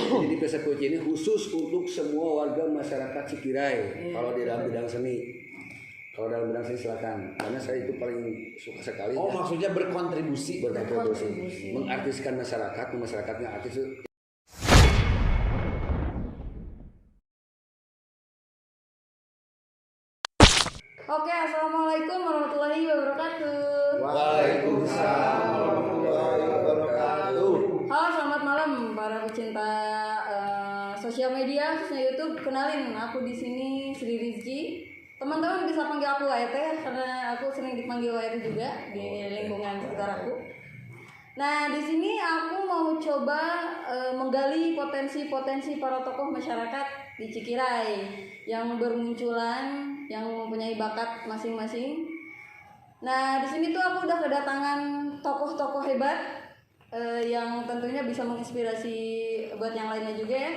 Jadi di Pesapuci ini khusus untuk semua warga masyarakat Cikirai. Kalau di dalam bidang seni. Kalau dalam bidang seni silakan, karena saya itu paling suka sekali. Oh, maksudnya berkontribusi. Mengartiskan masyarakatnya artis. Oke, assalamualaikum warahmatullahi wabarakatuh. Waalaikumsalam warahmatullahi wabarakatuh. Halo, selamat malam para pecinta sosial media, khususnya YouTube. Kenalin, aku di sini Sri Rizky. Teman-teman bisa panggil aku WT ya, karena aku sering dipanggil WT juga di lingkungan sekitar aku. Nah, di sini aku mau coba menggali potensi-potensi para tokoh masyarakat di Cikirai yang bermunculan, yang mempunyai bakat masing-masing. Nah, di sini tuh aku udah kedatangan tokoh-tokoh hebat yang tentunya bisa menginspirasi buat yang lainnya juga ya.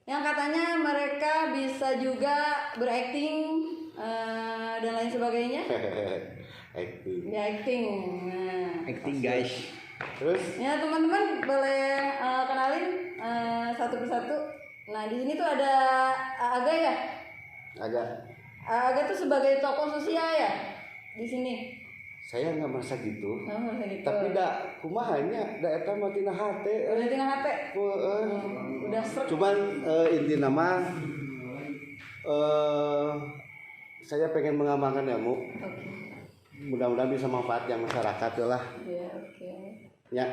Yang katanya mereka bisa juga berakting dan lain sebagainya. Acting. Nah, Acting guys. Terus? Ya teman-teman boleh kenalin satu persatu. Nah di sini tuh ada Aga ya. Aga tuh sebagai tokoh sosial ya di sini. Saya nggak merasa gitu. Merasa gitu. Tapi dak kumahanya dak eta mah tina hate. Udah tina hate. Udah srek. Cuman inti nama saya pengen mengembangkan ilmu. Okay. Mudah-mudahan bisa manfaat yang masyarakat lah. Iya, oke. Ya.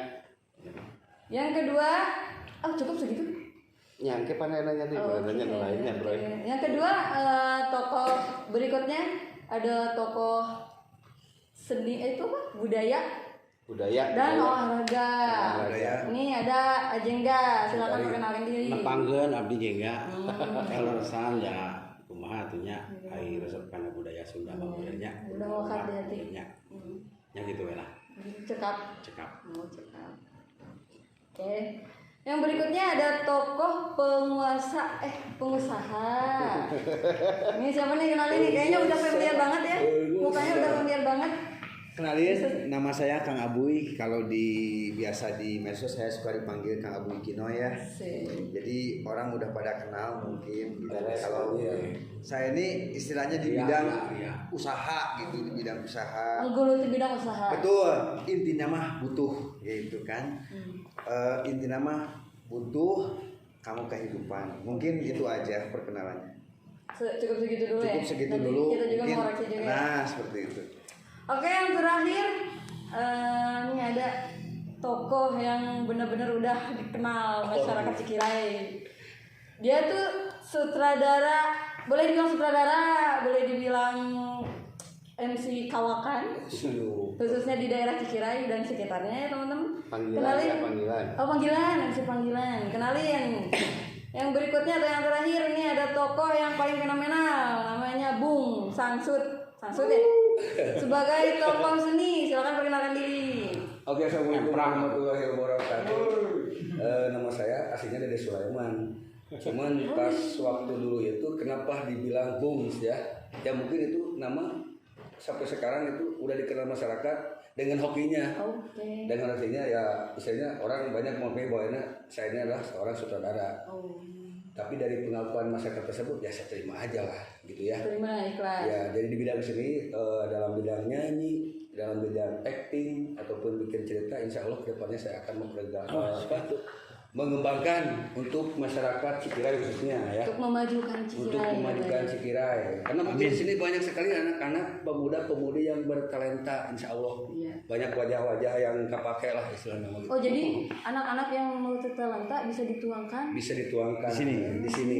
Yang kedua, cukup segitu. Nyangke panenanya nih, panenanya lainnya, Bro. Yang kedua, tokoh berikutnya ada tokoh seni itu apa? Budaya dan olahraga. Ini ada Ajengga, silakan perkenalkan diri. Nepanggeun abdi jengga. Elorsan ya kumaha atunya ai resep kana budaya Sunda Bangurnya. Udah wakat di hati. Nya gitu we lah. Cekap. Oh, cekap. Oke. Yang berikutnya ada tokoh pengusaha. Ini siapa nih kenalin nih? Kayaknya udah familiar banget ya. Mukanya udah familiar banget. Kenalin, nama saya Kang Abuy. Kalau biasa di medsos saya suka dipanggil Kang Abuy Kino ya. Jadi orang udah pada kenal mungkin. Kalau saya ini istilahnya di bidang usaha gitu, di bidang usaha. Menggeluti bidang usaha. Betul. Intinya mah butuh, gitu kan. Intinya mah butuh kamu kehidupan. Mungkin itu aja perkenalannya. Cukup segitu dulu ya. Cukup segitu nanti dulu. Kita juga mungkin, mau koreksi juga. Nah, seperti itu. Oke, yang terakhir ini ada tokoh yang benar-benar udah dikenal masyarakat Cikirai. Dia tuh sutradara, boleh dibilang sutradara, boleh dibilang MC kawakan, khususnya di daerah Cikirai dan sekitarnya ya teman-teman. Panggilan. Oh panggilan, MC panggilan. Kenalin. Yang berikutnya atau yang terakhir ini ada tokoh yang paling fenomenal, namanya Bung Sangsut ya. Sebagai tokoh seni, silakan perkenalkan diri. Oke, assalamualaikum warahmatullahi wabarakatuh. Nama saya aslinya Dede Sulaiman. Cuman pas waktu dulu itu kenapa dibilang Bungs ya? Ya mungkin itu nama sampai sekarang itu udah dikenal masyarakat dengan hokinya. Oke. Dengan hokinya ya misalnya orang banyak mengakui bahwa saya ini adalah seorang sutradara. Tapi dari pengakuan masyarakat tersebut ya saya terima aja lah gitu ya. Terima ikhlas. Ya jadi di bidang seni dalam bidang nyanyi, dalam bidang acting ataupun bikin cerita, insya Allah kedepannya saya akan mengembangkan untuk masyarakat Cikirai khususnya ya. Untuk memajukan Cikirai. Karena mungkin di sini banyak sekali anak-anak pemuda-pemudi yang bertalenta, insya Allah. Iya. Banyak wajah-wajah yang kepake lah istilahnya. Oh jadi anak-anak yang bertalenta bisa dituangkan? Bisa dituangkan di sini.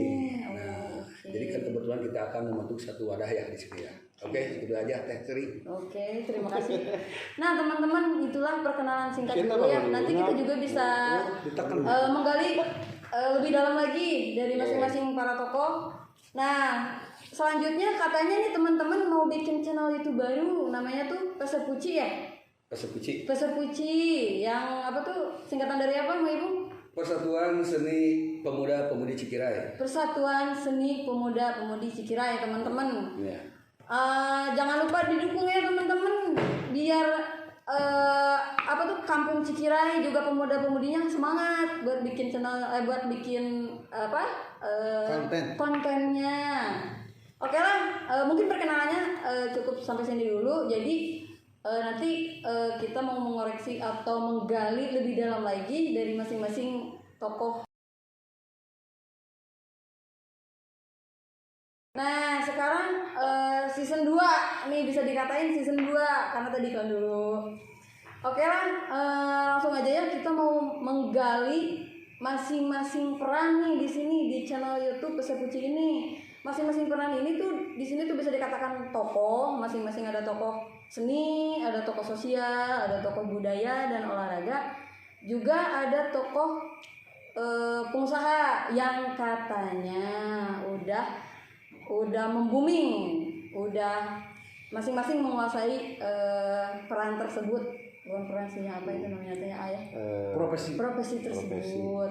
Nah, okay. Jadi kan kebetulan kita akan membentuk satu wadah ya di sini ya. Oke, itu aja Teh Tri. Oke, terima kasih. Nah, teman-teman, itulah perkenalan singkat dulu ya. Nanti kita juga bisa menggali lebih dalam lagi dari masing-masing para tokoh. Nah, selanjutnya katanya nih teman-teman mau bikin channel YouTube baru, namanya tuh Pesapuci ya? Pesapuci. Yang apa tuh? Singkatan dari apa, Mbak Ibu? Persatuan Seni Pemuda-Pemudi Cikirai. Persatuan Seni Pemuda-Pemudi Cikirai, teman-teman. Ya. Jangan lupa didukung ya teman-teman biar apa tuh Kampung Cikirai juga pemuda-pemudinya semangat buat bikin channel, buat bikin apa kontennya. Oke lah, mungkin perkenalannya cukup sampai sini dulu. Jadi nanti kita mau mengoreksi atau menggali lebih dalam lagi dari masing-masing tokoh. Nah sekarang season 2 nih, bisa dikatain season 2 karena tadi kan dulu. Oke lah, langsung aja ya, kita mau menggali masing-masing peran nih di sini di channel YouTube Pesepuci ini. Masing-masing peran ini tuh di sini tuh bisa dikatakan tokoh, masing-masing ada tokoh seni, ada tokoh sosial, ada tokoh budaya dan olahraga. Juga ada tokoh pengusaha yang katanya udah membuming, udah masing-masing menguasai peran tersebut. Bukan peran sih, apa itu namanya teh ayah? Profesi tersebut.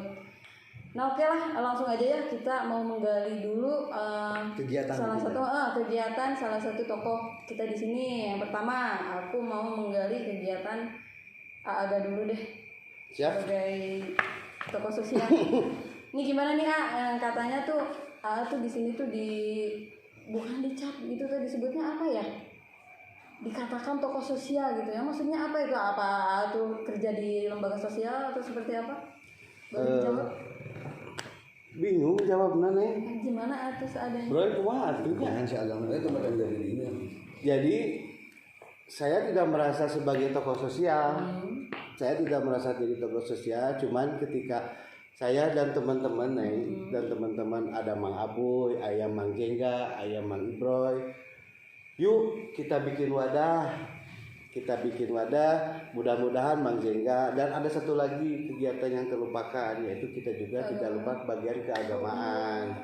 Nah oke lah, langsung aja ya, kita mau menggali dulu kegiatan kegiatan salah satu tokoh kita di sini. Yang pertama, aku mau menggali kegiatan Aga dulu deh. Siap. Sebagai tokoh sosial. Ini gimana nih katanya tuh tuh di sini tuh bukan dicap gitu tuh, disebutnya apa ya? Dikatakan tokoh sosial gitu ya. Maksudnya apa itu? Apa tuh kerja di lembaga sosial atau seperti apa? Boleh dijawab? Bingung jawabnya nih. Gimana atuh seadanya? Bro itu mah artinya. jangan si agama itu bagian dari ini. Jadi saya tidak merasa sebagai tokoh sosial. Saya tidak merasa jadi tokoh sosial. Cuman ketika saya dan teman-teman dan teman-teman ada Mang Aboy, ayam Mang Jengga, ayam Mang Ibroy. Yuk kita bikin wadah. Mudah-mudahan Mang Jengga, dan ada satu lagi kegiatan yang terlupakan, yaitu kita juga tidak lupa bagian keagamaan.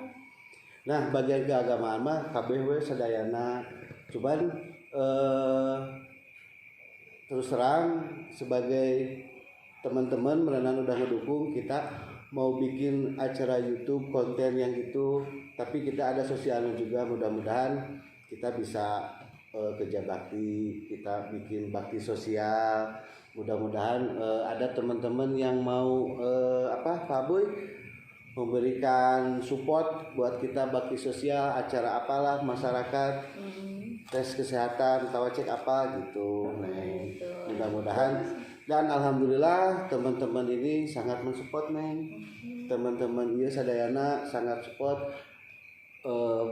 Nah bagian keagamaan mah KBW sadayana, cuman terus terang sebagai teman-teman merenang udah ngedukung kita mau bikin acara YouTube konten yang gitu, tapi kita ada sosialnya juga. Mudah-mudahan kita bisa kerja bakti, kita bikin bakti sosial. Mudah-mudahan ada teman-teman yang mau Pak Boy memberikan support buat kita bakti sosial, acara apalah masyarakat, tes kesehatan, tawa cek apa gitu. Neng, mudah-mudahan, dan alhamdulillah teman-teman ini sangat mensupport Neng. Teman-teman iya sadayana sangat support.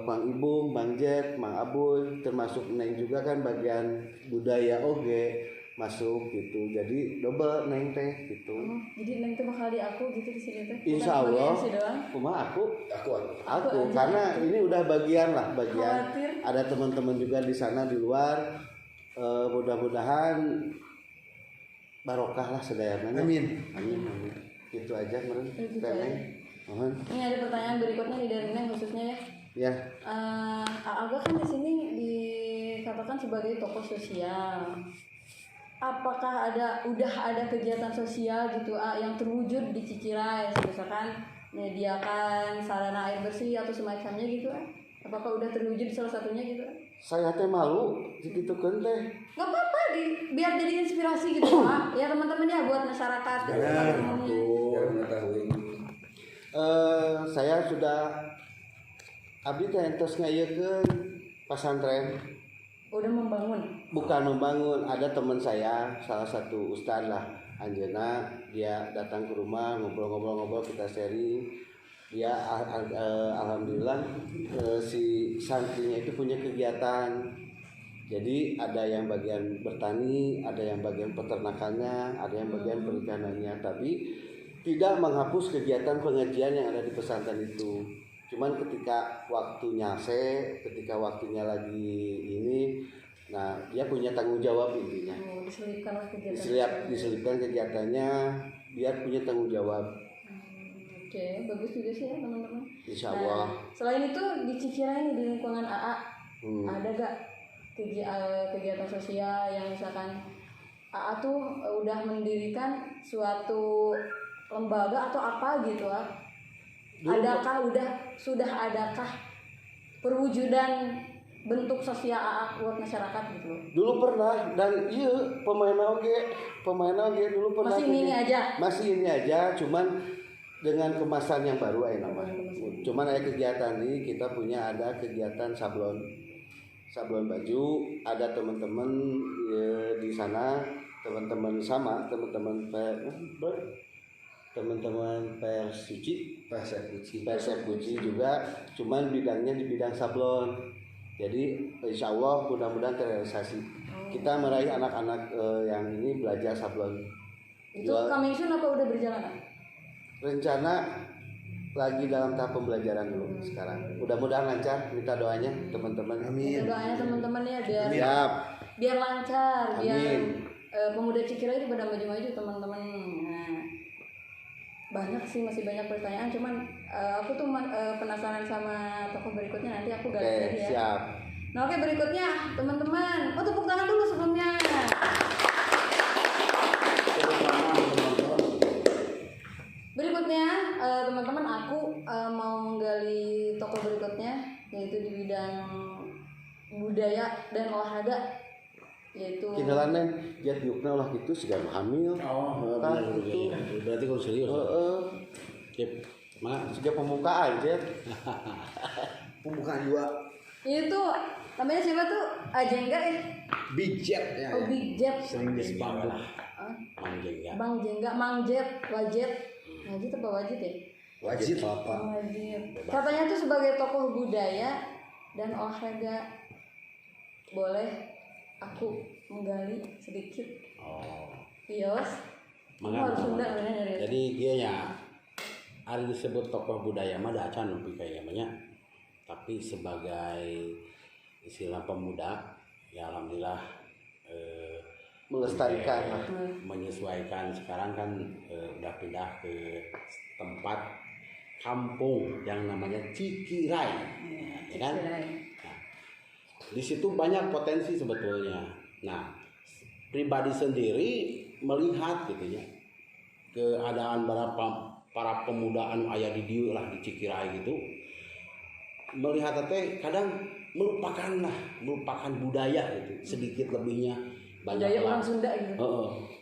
Bang Ibung, Bang Jet, Mang Aboy, termasuk Neng juga kan bagian budaya oge masuk gitu. Jadi double Neng teh gitu. Jadi Neng tuh bakal di aku gitu di sini teh. Insya Allah. Cuma aku karena ini udah bagian. Khawatir. Ada teman-teman juga di sana di luar. Mudah-mudahan barokah lah sedayana. Amin. Itu aja meren. Mohon. Ini ada pertanyaan berikutnya nih dari Neng khususnya ya. Ya. Aga kan di sini dikatakan sebagai tokoh sosial. Apakah udah ada kegiatan sosial gitu yang terwujud di Cikirai, misalkan menyediakan sarana air bersih atau semacamnya gitu? Apakah udah terwujud salah satunya gitu? Saya teh malu digitukeun teh. Nggak apa-apa, biar jadi inspirasi gitu Pak. Ya teman-teman ya buat masyarakat. Jangan mengetahui. Saya sudah abdi teh entos ngayekeun pasantren. Udah membangun. Bukan membangun, ada teman saya, salah satu ustad lah, Anjena, dia datang ke rumah ngobrol-ngobrol, kita sharing. Dia alhamdulillah si santrinya itu punya kegiatan. Jadi ada yang bagian bertani, ada yang bagian peternakannya, ada yang bagian perikanannya, tapi tidak menghapus kegiatan pengajian yang ada di pesantren itu. Cuman ketika waktunya ketika waktunya lagi ini, nah dia punya tanggung jawab intinya. Diselipkan kegiatannya, biar punya tanggung jawab. Oke, bagus juga sih ya teman-teman. Insya Allah. Nah, selain itu di Cikirai nih, di lingkungan AA, ada gak kegiatan sosial yang misalkan AA tuh udah mendirikan suatu lembaga atau apa gitu Adakah sudah adakah perwujudan bentuk sosial AA buat masyarakat gitu loh. Dulu pernah, dan iya pemain oge dulu pernah. Masih ini aja. Masih ini aja, cuman dengan kemasan yang baru aja nama. Cuman ada kegiatan ini, kita punya ada kegiatan sablon baju, ada teman-teman di sana, teman-teman Persekuci juga, cuman bidangnya di bidang sablon. Jadi insya Allah mudah-mudahan terrealisasi. Kita meraih anak-anak yang ini belajar sablon. Itu coming soon apa udah berjalan? Rencana lagi dalam tahap pembelajaran dulu sekarang. Mudah-mudahan lancar, minta doanya teman-teman. Minta doanya teman-teman ya biar Siap. biar lancar, biar Amin. pemuda Cikira itu pada maju-maju teman-teman. Nah, banyak sih, masih banyak pertanyaan, cuman aku tuh penasaran sama tokoh berikutnya, nanti aku gali lagi ya. Siap. Nah oke, berikutnya teman-teman, tepuk tangan dulu sebelumnya. Berikutnya teman-teman, aku mau menggali tokoh berikutnya, yaitu di bidang budaya dan olahraga, yaitu Kinalanen ya yukna lah gitu segala hamil. Benar gitu. berarti kalau serius. Cip, Sejak pembukaan aja. Pembukaan juga itu namanya siapa tuh? Ajengga ya? Big Jet ya. Oh, Big Jet. Sering disebut manjing ya. Bang Jengga, Mang Jet, Wajet. Wajit apa Wajit ya? Wajib apa? Wajit. Katanya tuh sebagai tokoh budaya dan olahraga, boleh aku menggali sedikit? Oh. Pios. Kamu Mangga. harus Sunda namanya. Jadi dia ya hari disebut tokoh budaya mah da acan nepi ka ieu nya. Tapi sebagai istilah pemuda ya alhamdulillah Melestarikan lah. menyesuaikan sekarang kan udah pindah ke tempat kampung yang namanya Cikirai, ya kan? Nah, di situ banyak potensi sebetulnya. Nah, pribadi sendiri melihat gitu ya keadaan para pemuda anu aya di dieu lah di Cikirai gitu, melihat teh kadang melupakan budaya gitu, sedikit lebihnya banyak Budaya lah. orang Sunda gitu.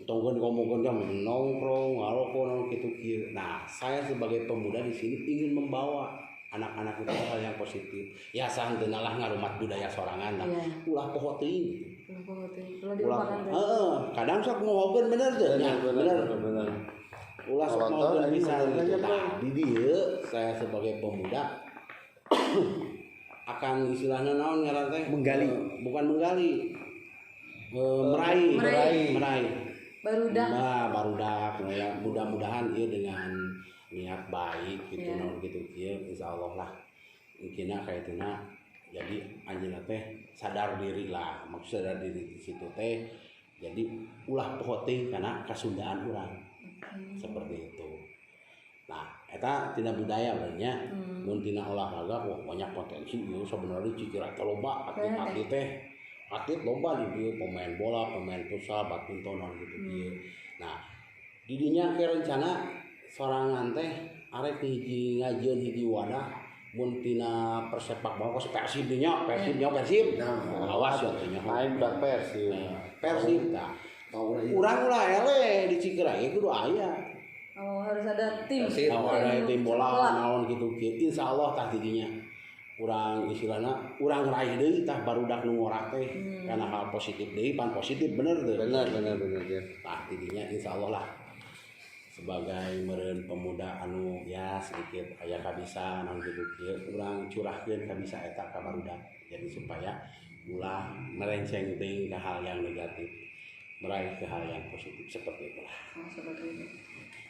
Tonggon ngomongkan jam nongkrong, ngarokok gitu kieu. Nah, saya sebagai pemuda di sini ingin membawa anak-anak itu hal yang positif. Ya santeuna lah ngarumat budaya sorangan lah. Iya. Ulah poho teuing. Belum dilupakan kan? Kadang sok ngobrol bener teh. Ya, bener. Ulah sok Kalau ngobrol ini bisa bener gitu. aja, Nah, di dieu saya sebagai pemuda akan istilahnya naon ngaran teh? Menggali. Bukan menggali. Meraih. Barudak. Nah, barudak ya mudah-mudahan ieu dengan niat baik gitu Iya. naon gitu kieu insyaallah lah mungkinna kaituna jadi anjeunna teh sadar diri lah, maksud sadar diri di situ teh jadi ulah poho teuing kana kasundaan urang. Seperti itu. Nah, eta tina budaya banyak, mun tina olahraga wah banyak potensi ieu sebenarnya Cikirai teh loba atlet-atlet teh. Atlet loba di dieu, pemain bola, pemain futsal, badminton gitu dieu. Nah, di dinya ke rencana sorangan teh arek hiji ngajieun hiji wadah mun tina persepak bola Persib dinya, Persib. Awas ya teh nya. Main udah Persib. Persib tah. Urang ulah ele di Cikirai kudu aya. Oh, harus ada tim. Ada tim bola naon gitu kieu. Insyaallah tah didinya. Urang istilahna urang ngeraih deui tah barudak nu ngorak teh kana hal positif deui pan positif bener teu. Benar ya. Tah didinya insyaallah lah sebagai meureun pemuda anu ya sedikit aya kabisa naon kitu kieu urang curahkeun kabisa eta ka barudak. Jadi supaya ulah melenceng teuing ke hal yang negatif, meraih ke hal yang positif seperti itulah. Oh, seperti itu.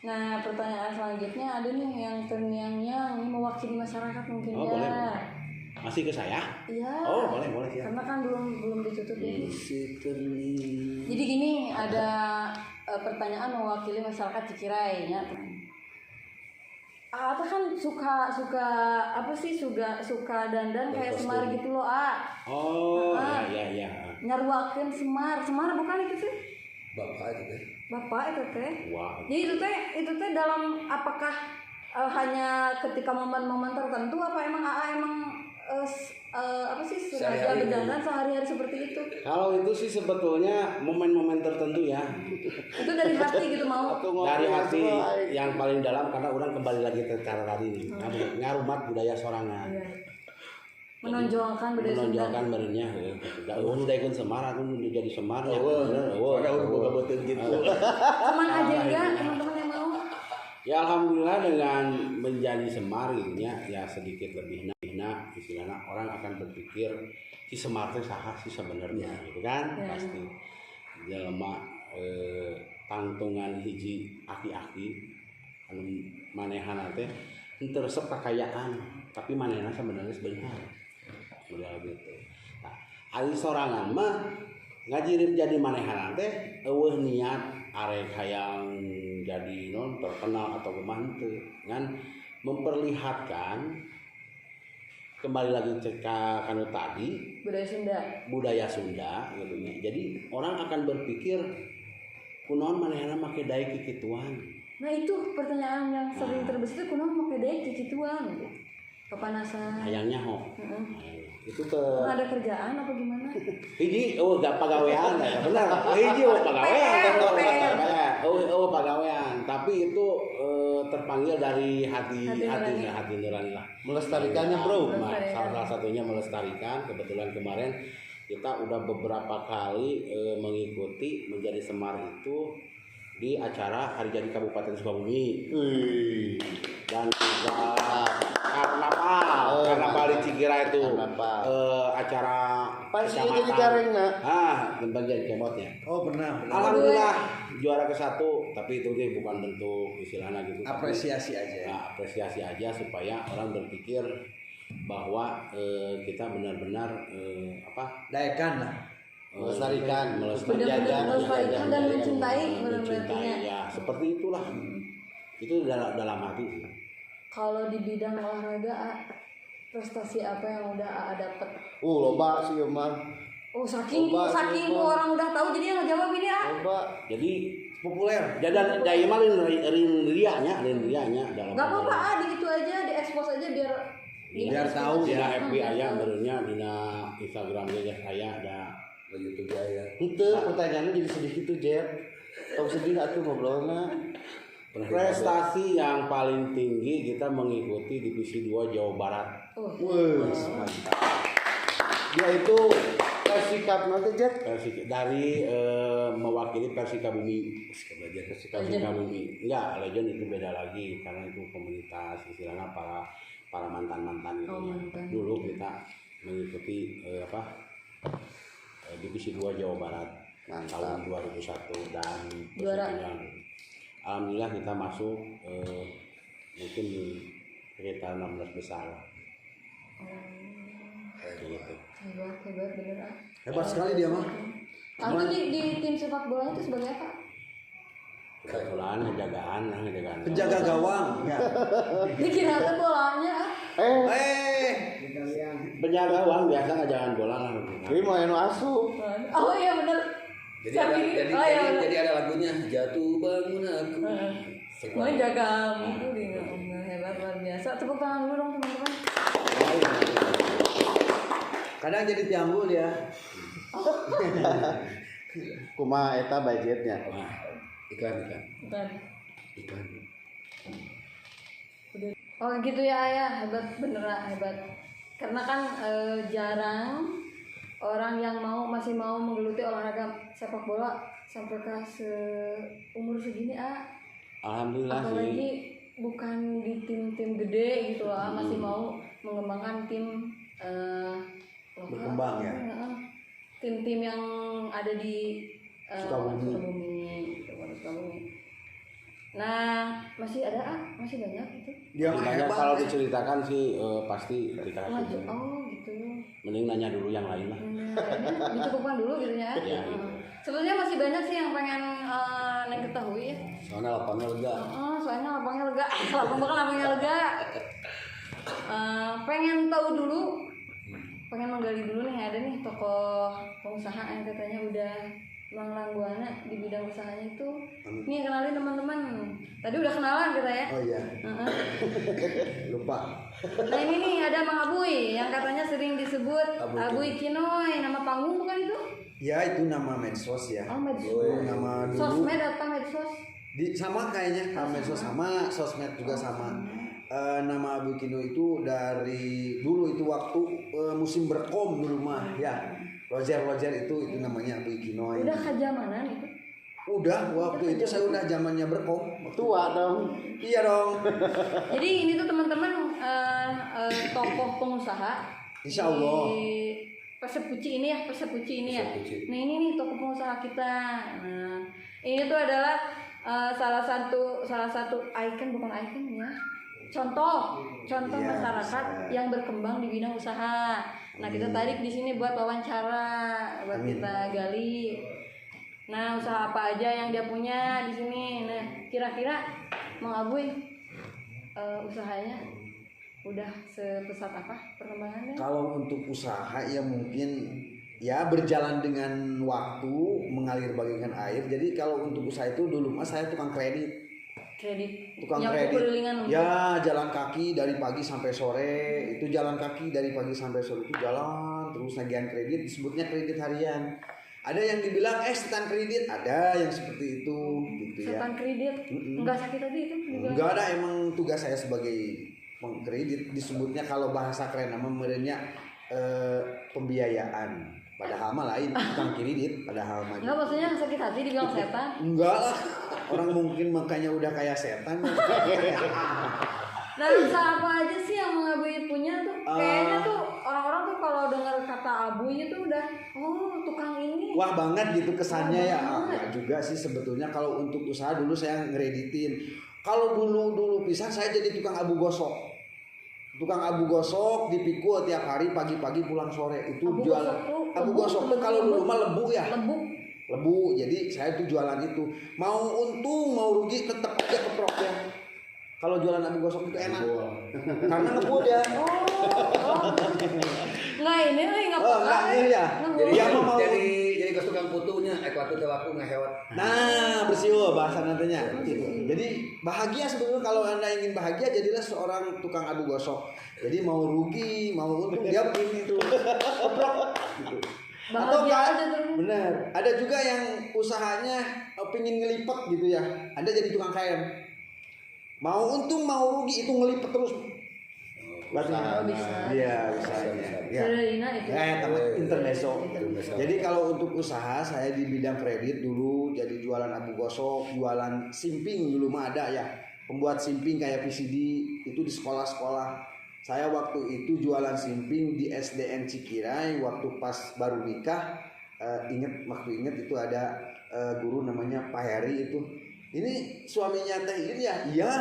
Nah, pertanyaan selanjutnya ada nih yang terngiang-ngiang mewakili masyarakat mungkin Oh, ya. boleh. Masih ke saya? Iya. Oh, boleh ya. Karena kan belum ditutup ya. Si Terni. Jadi gini, ada pertanyaan mewakili masyarakat Cikirai ya. Ata kan suka apa sih suka dandan kayak Semar gitu loh, Oh, ya. Nyaruakeun Semar bukan itu sih? Bapak itu teh. Bapak itu teh. Wah. Jadi itu teh dalam apakah hanya ketika momen-momen tertentu apa emang AA emang apa sih sengaja Sehari-hari. bedangan sehari-hari seperti itu. Kalau itu sih sebetulnya momen-momen tertentu ya, Itu dari hati gitu mau. dari hati yang paling dalam, karena orang kembali lagi ke cara tadi nih, ngarumat budaya sorangan. Iya. Menonjolkan budaya Sunda. Menonjolkan merenya udah ikut Semar, aku udah jadi Semar ya. Ada udah boga beuteung gitu. Cuman aja enggak teman-teman yang mau. Ya alhamdulillah dengan menjadi Semar gitu ya sedikit lebih istilahnya orang akan berpikir si Semar teh saha sih sebenarnya gitu kan. Ya. Pasti jelema tangtungan hiji aki-aki anu manehana teh henteu resep kakayaan, tapi manehna sebenarnya sebenarnya model gitu. Nah, ari sorangan mah ngajirin jadi manehana teh eueuh niat arek hayang jadi non terkenal atau kumaha teu ngan memperlihatkan kembali lagi ceka kanu tadi budaya Sunda gitu nya. Jadi orang akan berpikir kunaon manehna make daek kikituan. Nah itu pertanyaan yang sering terbesit, kunaon make daek kikituan gitu. Kepanasan. Hayangnya ho. Itu ke Ada kerjaan apa gimana? hiji gak pagawean ya benar. Hiji pagawean. Pagawean, tapi itu terpanggil dari hati nurani lah. Melestarikannya, Bro. Salah satunya melestarikan. Kebetulan kemarin kita udah beberapa kali mengikuti menjadi Semar itu di acara Hari Jadi Kabupaten Sukabumi. Dan juga Karnaval di Cigira itu. Acara Pasti jadi karengna. tentang jadi kemotnya. Oh pernah. Alhamdulillah juara ke-1, tapi itu dia bukan bentuk istilahnya gitu. Apresiasi aja. Nah, apresiasi aja supaya orang berpikir bahwa kita benar-benar Daekan lah. melestarikan, Benar-benar melestarikan dan mencintai benar-benarnya. ya seperti itulah. Itu dalam hati sih. Kalau di bidang olahraga, prestasi apa yang udah AA dapat? Loba sih mah. Oh saking Loba, orang udah tahu jadi yang ngejawab ini Loba. Jadi Populer. dan daya mah rin rianya dalam. Gak apa-apa di itu aja, di expose aja biar tahu ya FB aya benernya dina Instagram ge saya ada YouTube ya. Henteu pertanyaannya jadi sedikit tuh, Jet. Tahu sedih atuh ngobrolna. prestasi yang paling tinggi kita mengikuti divisi 2 Jawa Barat. Mantap. Yaitu Persikap nanti, Jet. Dari mewakili Persika Bumi. Persika Bumi. Enggak, Legend itu beda lagi karena itu komunitas istilahnya para mantan-mantan gitu. Dulu kita mengikuti divisi 2 Jawa Barat tahun 2001 dan alhamdulillah kita masuk mungkin di sekitar 16 besar. Gitu. Hebat bener ah. Hebat sekali dia mah. Aku di tim sepak bola itu sebagai apa? Kebetulan ngejagaan. Penjaga gawang. Ya. Dikira ada bolanya. Penjaga gawang biasa ngejagaan bola lah. Ini mau anu asuh. Oh iya bener. Jadi ada lagunya jatuh bangun aku. Mau jaga itu hebat luar biasa. Tepuk tangan dulu dong teman-teman. Kadang jadi tiambul ya. Kumaha eta budgetnya? Iklan. Oh gitu ya ayah, hebat beneran hebat. Karena kan jarang orang yang masih mau menggeluti olahraga sepak bola sampai ke umur segini Alhamdulillah apalagi sih. bukan di tim-tim gede gitu lah, masih mau mengembangkan tim lokal. Berkembang ya. Tim-tim yang ada di Sukabumi. Sukabumi. Nah, masih ada masih banyak gitu. Dia mah Banyak hebat. kalau diceritakan sih pasti kita Maju. Oh, gitu. mending nanya dulu yang lain lah. Dicukupkan dulu gitu ya. Iya. Sebenarnya masih banyak sih yang pengen Neng ketahui ya. Soalnya lapangnya lega. Soalnya lapangnya lega. Lapangnya lega. Pengen tahu dulu, pengen menggali dulu nih ada nih tokoh pengusaha yang katanya udah Mang Langguana di bidang usahanya itu. Nih kenalin teman-teman. Tadi udah kenalan kita ya. Oh iya. Heeh. Lupa. Nah ini nih ada Mang Abuy yang katanya sering disebut Abuy Kinoy. Nama panggung bukan itu? Ya itu nama medsos ya. Oh medsos. Nama dulu. Sosmed apa medsos? Sama kayaknya medsos sama, sosmed juga sama. Nama Abuy Kino itu dari dulu itu waktu musim berkom dulu mah ya. Roger itu namanya Abuy Kino. Udah kajamanan itu? Udah waktu itu saya udah zamannya berkom. Tua dong. Iya dong. Jadi ini tuh teman-teman tokoh pengusaha. Insya Allah. Di Persepuci ini ya. Persepuci. Nah ini nih tokoh pengusaha kita. Nah ini tuh adalah salah satu bukan ikon ya. Contoh Iya, masyarakat bisa. yang berkembang di bidang usaha. Nah kita tarik di sini buat wawancara, buat Amin. kita gali. Nah usaha apa aja yang dia punya di sini. Nah kira-kira Mang Abuy usahanya udah sepesat apa perkembangannya? Kalau untuk usaha ya mungkin ya berjalan dengan waktu mengalir bagaikan air. Jadi kalau untuk usaha itu dulu mas saya tukang kredit. Tukang yang kredit. beriringan Ya jalan kaki dari pagi sampai sore. Itu jalan kaki dari pagi sampai sore itu jalan terus nagihan kredit disebutnya kredit harian. Ada yang dibilang setan kredit, ada yang seperti itu gitu ya. setan kredit. Enggak sakit tadi itu dibilang. Enggak ada, emang tugas saya sebagai pengkredit disebutnya kalau bahasa keren namanya pembiayaan. Padahal mah lain tukang kredit, padahal mah. Enggak maksudnya sakit hati dibilang setan. Enggak lah. Orang mungkin makanya udah kayak setan. Nah usaha apa aja sih yang Mang Abuy punya tuh? Kayaknya tuh orang-orang tuh kalau dengar kata Abuy itu udah tukang ini. Wah banget gitu kesannya ya. Wah, banget. Enggak juga sih sebetulnya kalau untuk usaha dulu saya ngereditin. Kalau dulu pisan saya jadi tukang abu gosok. Tukang abu gosok dipikul tiap hari pagi-pagi pulang sore itu Abu jual. gosok tuh, Abu lebu, gosok tuh kalau dulu mah lebu ya. Lebu. Jadi saya tuh jualan itu. Mau untung mau rugi tetap aja keprok ya. Kalau jualan abu gosok itu enak. Karena ngebul ya. Nggak ini nggak Enggak ya. Jadi Dia mau Jadi ke tukang putunya, waktu teh waktu ngehewat. Nah, bersiul bahasa nantinya. Jadi bahagia sebetulnya kalau Anda ingin bahagia jadilah seorang tukang abu gosok. Jadi mau rugi, mau untung dia begini tuh. Keprok gitu. Atau Bahagia kan, aja terus. bener. Ada juga yang usahanya pingin ngelipet gitu ya. Anda jadi tukang kain. Mau untung mau rugi itu ngelipet terus. Berarti bisa. Iya, usahanya. Ya. Sederhana itu. Tamat intermezzo. Jadi kalau untuk usaha saya di bidang kredit dulu jadi jualan abu gosok, jualan simping dulu mah ada ya. Pembuat simping kayak PCD itu di sekolah-sekolah. Saya waktu itu jualan simping di SDN Cikirai waktu pas baru nikah. Ingat itu ada guru namanya Pak Heri itu. Ini suaminya Teh ini ya? Iya.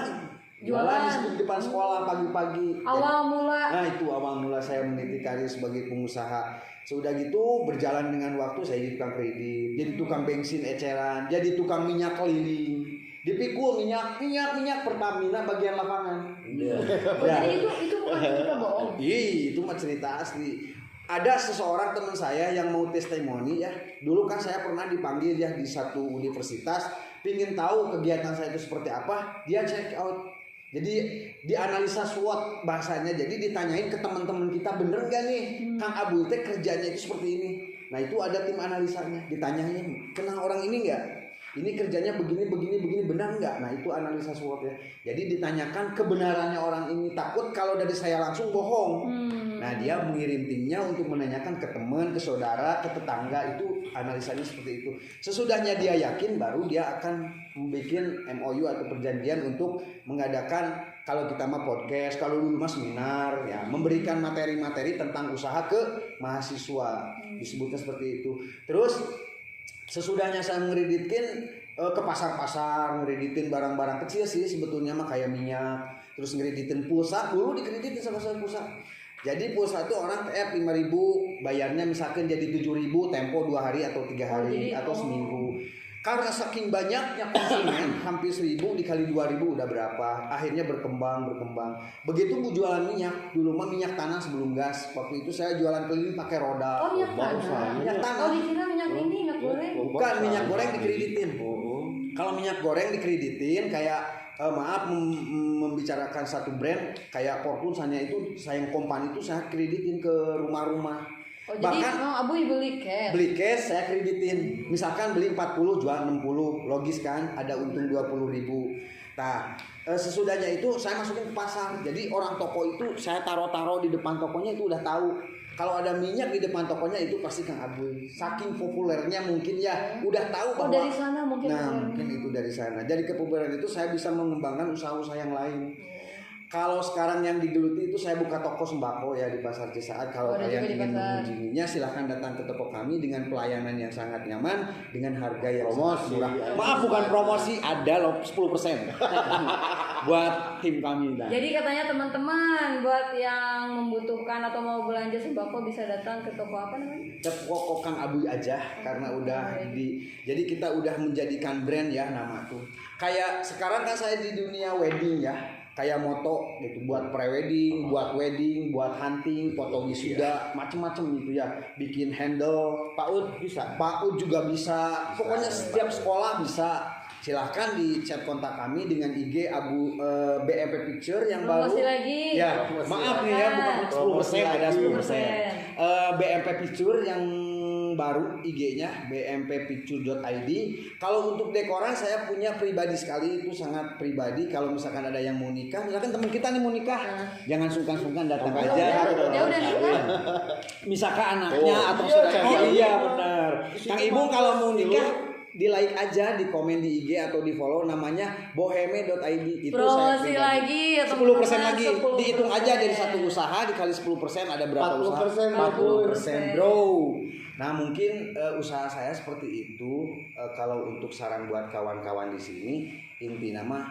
Jualan di depan sekolah pagi-pagi. Awal mula. Nah itu awal mula saya meniti karir sebagai pengusaha. Sudah gitu berjalan dengan waktu saya jadi tukang kredit, jadi tukang bensin eceran, jadi tukang minyak keliling, dipikul minyak Pertamina bagian lapangan. Iya. Jadi itu bukan cerita bohong. Itu mah cerita asli. Ada seseorang teman saya yang mau testimoni ya. Dulu kan saya pernah dipanggil ya di satu universitas, pingin tahu kegiatan saya itu seperti apa. Dia check out. Jadi dianalisa SWOT bahasanya. Jadi ditanyain ke teman-teman kita, bener gak nih Kang Abuy teh kerjanya itu seperti ini. Nah itu ada tim analisanya. Ditanyain, kenal orang ini nggak? Ini kerjanya begini benar nggak? Nah itu analisa SWOT ya. Jadi ditanyakan kebenarannya orang ini. Takut kalau dari saya langsung bohong. Nah dia mengirim timnya untuk menanyakan ke teman, ke saudara, ke tetangga. Itu analisanya seperti itu. Sesudahnya dia yakin baru dia akan membuat MOU atau perjanjian untuk mengadakan, kalau kita mah podcast, kalau dulu mah seminar ya, memberikan materi-materi tentang usaha ke mahasiswa. Disebutnya seperti itu. Terus sesudahnya saya ngereditkin ke pasar-pasar, ngereditin barang-barang kecil sih sebetulnya mah kayak minyak, terus ngereditin pulsa, dulu dikreditin sama saya pulsa. Jadi pulsa itu orang TF 5.000, bayarnya misalkan jadi 7.000 tempo 2 hari atau 3 hari atau seminggu. Karena saking banyaknya konsumen, hampir 1.000 dikali 2.000 udah berapa? Akhirnya berkembang. Begitu Bu jualan minyak, dulu mah minyak tanah sebelum gas. Waktu itu saya jualan keliling pakai roda. Oh, minyak tanah. Minyak tanah. Oh, dikira minyak ini, minyak goreng. Bukan, minyak goreng dikreditin. Kalau minyak goreng dikreditin kayak membicarakan satu brand kayak Fortune hanya itu sayang kompan itu saya kreditin ke rumah-rumah. Oh, Bahkan jadi Abu beli cash. beli cash saya kreditin. Misalkan beli 40 jual 60, logis kan ada untung 20.000. Nah, sesudahnya itu saya masukin ke pasar. Jadi orang toko itu saya taruh di depan tokonya itu udah tahu. Kalau ada minyak di depan tokonya itu pasti Kang Abuy. Saking populernya mungkin ya udah tahu bahwa dari sana mungkin. Nah, mungkin itu dari sana. Jadi kepopuleran itu saya bisa mengembangkan usaha-usaha yang lain. Kalau sekarang yang digeluti itu saya buka toko sembako ya di Pasar Cisaat. Kalau kalian ingin mengunjunginya silahkan datang ke toko kami dengan pelayanan yang sangat nyaman dengan harga yang Promosi. murah. Maaf bukan promosi, ada loh 10% buat tim kami. Jadi katanya teman-teman buat yang membutuhkan atau mau belanja sembako bisa datang ke toko apa namanya? Toko Kang Abuy aja karena udah jadi kita udah menjadikan brand ya nama tuh. Kayak sekarang kan saya di dunia wedding ya. Kayak moto gitu buat pre-wedding, buat wedding, buat hunting, foto wisuda, macem-macem gitu ya. Bikin handle, PAUD bisa, PAUD juga bisa. Pokoknya setiap sekolah bisa. Silahkan di chat kontak kami dengan IG BMP Picture yang baru. Promosi lagi. Ya, maaf nih ya bukan 10% ada 10%. BMP Picture yang baru IG-nya bmppicture.id. Kalau untuk dekoran saya punya pribadi sekali, itu sangat pribadi. Kalau misalkan ada yang mau nikah, misalkan teman kita nih mau nikah, jangan sungkan-sungkan datang aja. Ya udah nikah. Misalkan anaknya atau saudara. Oh iya benar. Kang Ibu kalau mau nikah di like aja, di komen di IG atau di follow namanya boheme.id. Itu promosi lagi ya 10% lagi. Dihitung aja dari satu usaha dikali 10% ada berapa 40%, usaha? 40% bro. Nah mungkin usaha saya seperti itu. Kalau untuk saran buat kawan-kawan di sini, inti nama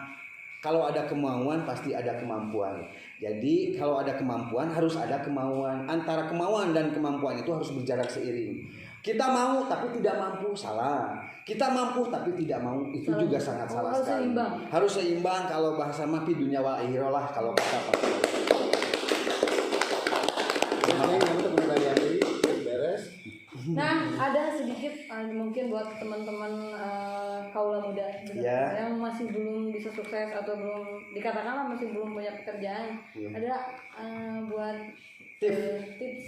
kalau ada kemauan pasti ada kemampuan. Jadi kalau ada kemampuan harus ada kemauan. Antara kemauan dan kemampuan itu harus berjarak seiring. Kita mau tapi tidak mampu, salah. Kita mampu tapi tidak mau, itu juga sangat salah harus sekali. seimbang. Harus seimbang. Kalau bahasa mafi dunia wal akhirah lah kalau kata Pak. Nah, ada sedikit mungkin buat teman-teman kaula muda yang masih belum bisa sukses atau belum dikatakanlah masih belum punya pekerjaan. Ada buat tips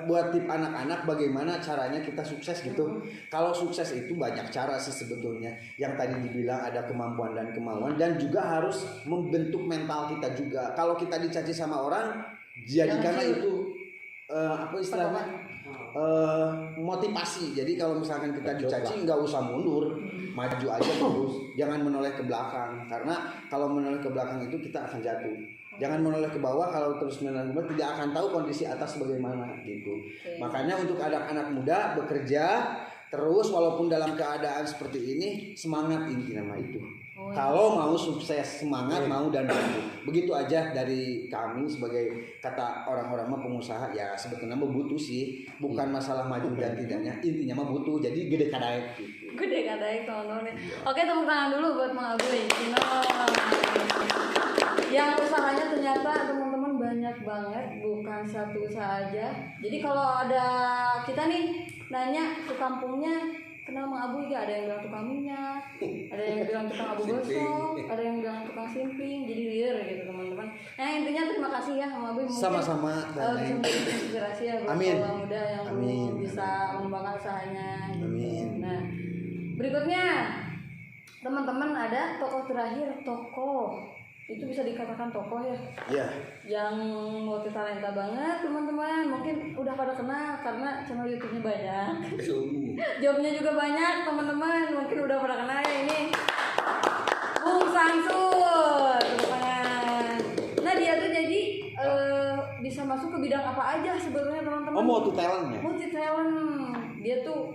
buat tip anak-anak bagaimana caranya kita sukses gitu. Kalau sukses itu banyak cara sih sebetulnya. Yang tadi dibilang ada kemampuan dan kemauan dan juga harus membentuk mental kita juga. Kalau kita dicaci sama orang, jadikanlah itu apa istilahnya? Motivasi. Jadi kalau misalkan kita dicaci nggak usah mundur, maju aja terus. Jangan menoleh ke belakang karena kalau menoleh ke belakang itu kita akan jatuh. Jangan menoleh ke bawah, kalau terus menoleh ke bawah tidak akan tahu kondisi atas bagaimana gitu. Makanya untuk anak-anak muda bekerja terus walaupun dalam keadaan seperti ini, semangat inti nama itu. Kalau mau sukses, semangat mau dan maju. Begitu aja dari kami sebagai kata orang-orang mah pengusaha ya sebetulnya butuh sih, bukan masalah maju dan tidaknya, intinya mah butuh. Jadi gede kadaek gitu. Gede kadaek teman-teman. Oke, tepuk tangan dulu buat Mang Abuy. Yang usahanya ternyata teman-teman banyak banget, bukan satu usaha aja. Jadi kalau ada kita nih nanya ke kampungnya kenal Mang Abuy gak? Ada yang bilang tukang minyak, ada yang bilang tukang abu gosok, ada yang bilang tukang simping, jadi liar gitu teman-teman. Nah intinya terima kasih ya Mang Abuy, sama-sama bisa menjadi inspirasi ya buat kaula muda yang belum bisa mengembangkan usahanya. Amin. Nah berikutnya teman-teman ada tokoh terakhir, tokoh itu bisa dikatakan tokoh ya. Iya. Yang multi talenta banget teman-teman, mungkin udah pada kenal karena channel YouTube-nya banyak. Jobnya juga banyak teman-teman, mungkin udah pada kenal ya ini. Bung Samsul, teman-teman. Nah dia tuh jadi bisa masuk ke bidang apa aja sebetulnya teman-teman. Oh multi talent ya? Multi talent. Dia tuh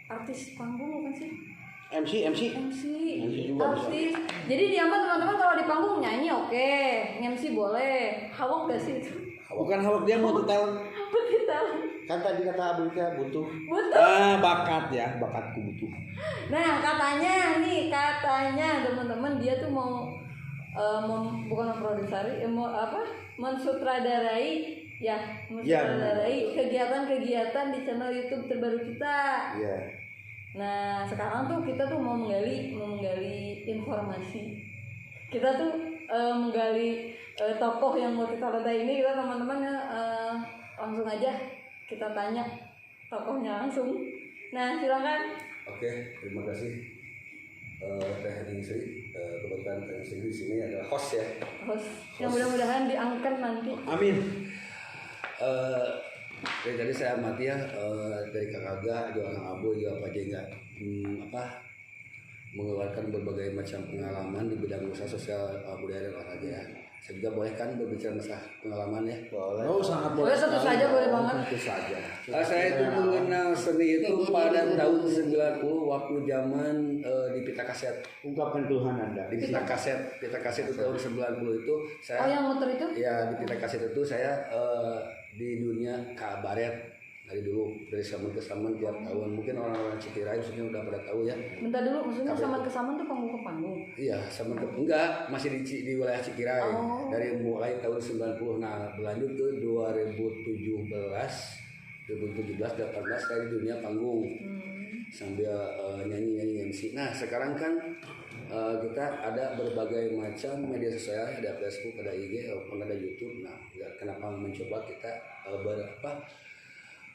artis panggung bukan sih? MC juga artis. Jadi dia mah teman-teman kalau di panggung nyanyi oke, MC boleh. Hawak gak sih itu? Bukan hawak, dia multi talent. Multi talent. kan tadi kata Abu teh butuh. Bakat ya, bakatku butuh. Nah katanya teman-teman dia tuh mau bukan memproduksi, mensutradarai kegiatan-kegiatan di channel YouTube terbaru kita. Iya. Nah sekarang tuh kita tuh mau menggali informasi. Kita tuh menggali tokoh yang mau kita lihat ini. Kita teman-teman langsung aja kita tanya tokohnya langsung. Nah silakan. Oke, terima kasih Teh Ningsri. Kebetulan Teh Ningsri di sini adalah host ya. Host yang mudah-mudahan diangkat nanti. Amin. Jadi saya amati ya dari Kang Aga, juga Kang Abu, juga Pak Jengga mengeluarkan berbagai macam pengalaman di bidang usaha sosial budaya dan olahraga ya. Saya juga boleh kan berbicara masalah pengalaman ya? Boleh. Oh sangat Boleh satu saja boleh banget. Tentu saja. Saya itu mengenal seni itu pada tahun 90 waktu zaman di pita kaset. Ungkapkan keluhan Anda. Di pita kaset itu tahun 90 itu saya. Oh yang muter itu? Ya di pita kaset itu saya di dunia kabaret dari dulu, dari zaman ke zaman tiap tahun. Mungkin orang-orang Cikirai khususnya udah pada tahu ya. Bentar dulu, maksudnya saman ke saman tuh panggung ke panggung? Iya, sama enggak, masih di wilayah Cikirai. Dari mulai tahun 90. Nah, berlanjut ke 2017, 18 saya di dunia panggung. Sambil nyanyi MC. Nah, sekarang kan kita ada berbagai macam media sosial, ada Facebook, ada IG, ataupun ada YouTube. Nah, kenapa mencoba kita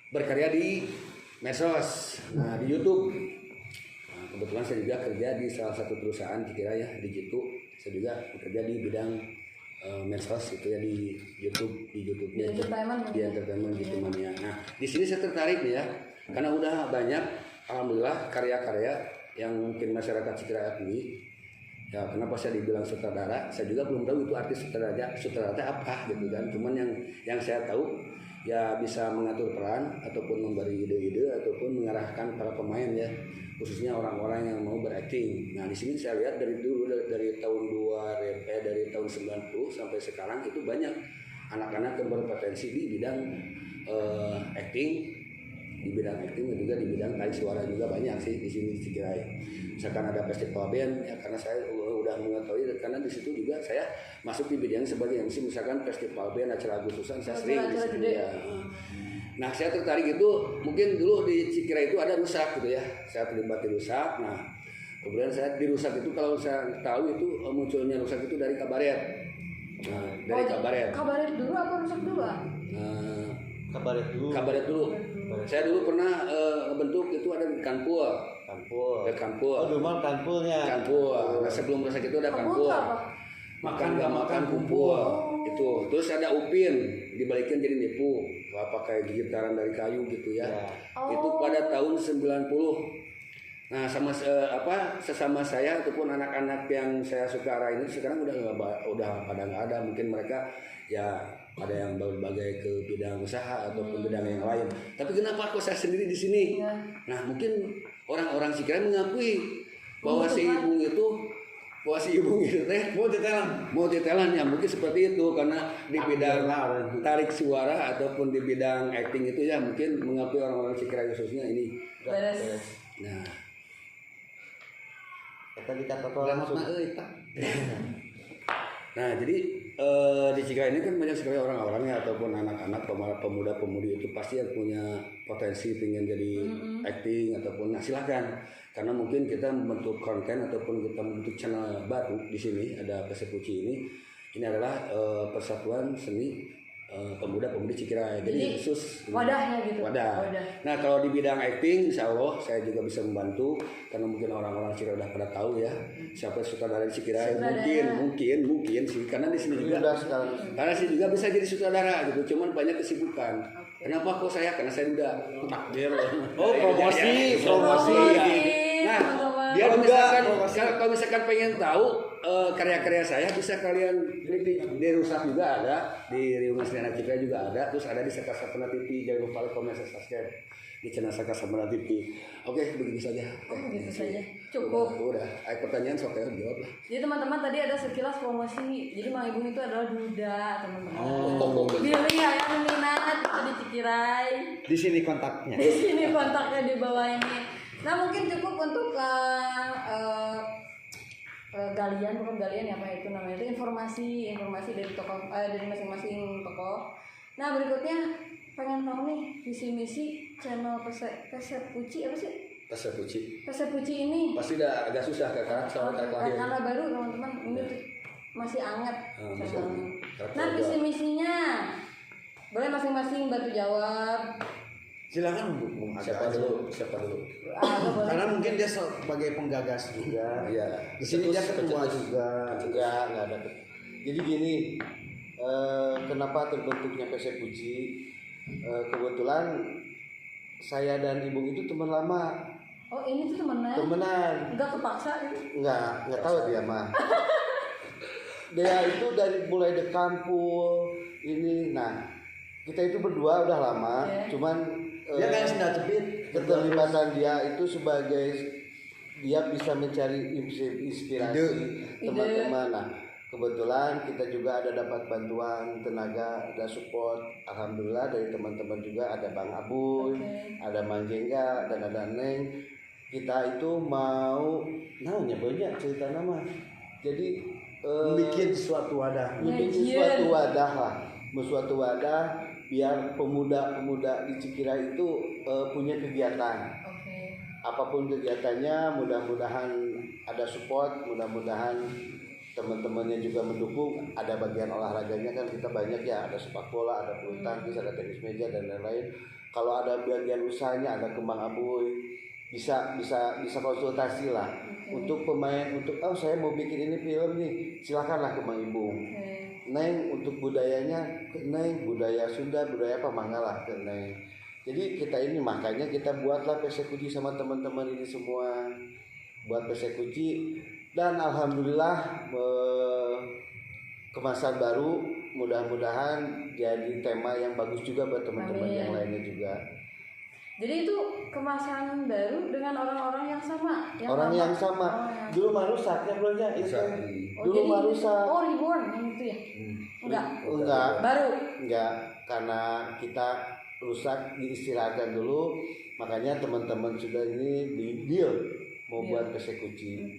berkarya di medsos, nah di YouTube. Nah, kebetulan saya juga kerja di salah satu perusahaan Cikirai ya, di Jitu. Saya juga bekerja di bidang medsos itu ya, di YouTube-nya di entertainment gitu mania. Nah, di sini saya tertarik nih ya, karena udah banyak alhamdulillah karya-karya yang mungkin masyarakat Cikirai akui. Ya, kenapa saya dibilang sutradara? Saya juga belum tahu itu artis sutradara apa gitu kan. Cuman yang saya tahu ya bisa mengatur peran ataupun memberi ide-ide ataupun mengarahkan para pemain ya, khususnya orang-orang yang mau berakting. Nah, di sini saya lihat dari tahun 90 sampai sekarang itu banyak anak-anak yang berpotensi di bidang acting, dan juga di bidang tarik suara juga banyak sih di sini di Cikirai. Misalkan ada festival band ya, karena saya udah mengetahui, karena di situ juga saya masuk di bidang sebagai MC. Misalkan festival band, acara Agustusan saya sering di situ ya. Nah, saya tertarik itu mungkin dulu di Cikirai itu ada rusak gitu ya. Saya terlibat di rusak. Nah, kemudian saya di rusak itu, kalau saya tahu itu munculnya rusak itu dari kabaret. Nah, dari kabaret. Kabaret dulu apa rusak dulu? Kabaret dulu. Saya dulu pernah bentuk itu ada di Kanpul. Oh, dulu mah Kanpulnya. Kanpul. Nah, sebelum rusak itu ada Kanpul. Makan gak makan kumpul. Itu. Terus ada Upin, dibalikin jadi nipu. Pakai gitaran dari kayu gitu ya. Itu pada tahun 90. Nah, sesama saya ataupun anak-anak yang saya suka arah ini sekarang udah pada nggak ada. Mungkin mereka ya ada yang berbagai ke bidang usaha ataupun bidang yang lain. Tapi kenapa kok saya sendiri di sini? Nah, mungkin orang-orang Cikirai mengakui bahwa si Ibung itu teh mau ditelan ya, mungkin seperti itu, karena di bidang tarik suara ataupun di bidang acting itu ya mungkin mengakui orang-orang Cikirai khususnya ini. Nah, nah jadi di Cikirai ini kan banyak sekali orang-orangnya ataupun anak-anak pemuda-pemudi itu pasti yang punya potensi ingin jadi acting ataupun silahkan, karena mungkin kita membentuk konten ataupun kita membentuk channel baru di sini ada Persepuci ini adalah persatuan seni pemuda-pemudi Cikirai. Jadi khusus wadahnya gitu. Wadah. Nah, kalau di bidang acting, insya Allah saya juga bisa membantu, karena mungkin orang-orang Cikirai udah pada tahu ya siapa sutradara Cikirai. Mungkin sih, karena di sini juga karena sih juga bisa jadi sutradara gitu. Cuman banyak kesibukan. Kenapa kok saya? Karena saya udah takdir. Oh, promosi. Nah, Ya Enggak, kalau misalkan pengen tahu karya-karya saya bisa kalian lihat di Rusak juga ada, di Riungan Sena Citra juga ada, terus ada di Saka Sapana TV. Jangan lupa like, comment, subscribe di channel Saka Sapana TV. Oke, begitu saja. Begitu saja. Cukup. Udah, ayo pertanyaan sok jawab lah. Jadi teman-teman tadi ada sekilas promosi. Jadi Mang Ibung itu adalah duda, teman-teman. Pilih ya yang minat itu di Cikirai. Di sini kontaknya. Di sini kontaknya di bawah ini. Nah mungkin cukup untuk galian, bukan galian ya apa itu namanya itu informasi dari toko dari masing-masing toko. Nah berikutnya pengen tahu nih visi misi channel Pesep Puci apa sih? Pesep Puci ini pasti udah agak susah kakak sama kakak karena baru teman-teman ini masih anget. masih Nah visi misinya boleh masing-masing bantu jawab. Silakan Bung siapa dulu Karena mungkin dia sebagai penggagas juga. Iya. Di sini dia ketua juga. Enggak ada. Jadi gini, kenapa terbentuknya PC Puji? Kebetulan saya dan Ibung itu teman lama. Oh ini tuh temenan? Enggak kepaksa gitu? Enggak tahu dia mah. Dia itu dari mulai di kampung ini. Nah, kita itu berdua udah lama, cuman Dia kayak sendal jepit. keterlibatan dia itu sebagai dia bisa mencari inspirasi teman-teman. Nah, kebetulan kita juga ada dapat bantuan tenaga, ada support. Alhamdulillah dari teman-teman juga ada Bang Abuy, ada Mang Jengga dan ada Neng. Kita itu mau banyak cerita nama. Jadi Bikin suatu wadah. suatu wadah biar pemuda-pemuda di Cikirai itu punya kegiatan. Apapun kegiatannya, mudah-mudahan ada support, mudah-mudahan teman-temannya juga mendukung. Ada bagian olahraganya kan kita banyak ya, ada sepak bola, ada bulu tangkis, ada tenis meja dan lain-lain. Kalau ada bagian usahanya, ada Kembang Abuy, bisa konsultasi lah. Untuk pemain, saya mau bikin ini film nih, silakanlah ke Mang Ibung. Neng untuk budayanya ke Neng, budaya Sunda, budaya apa manggalah ke Neng. Jadi kita ini makanya kita buatlah persekusi sama teman-teman ini semua, buat persekusi dan alhamdulillah kemasan baru, mudah-mudahan jadi tema yang bagus juga buat teman-teman yang lainnya juga. Jadi itu kemasan baru dengan orang-orang yang sama. Yang sama. Dulu mah rusak ya belumnya itu. Dulu mah rusak. Oh reborn yang itu ya? Enggak. Baru. Enggak, karena kita rusak diistirahatkan dulu, makanya teman-teman sudah ini di deal mau buat persekusi.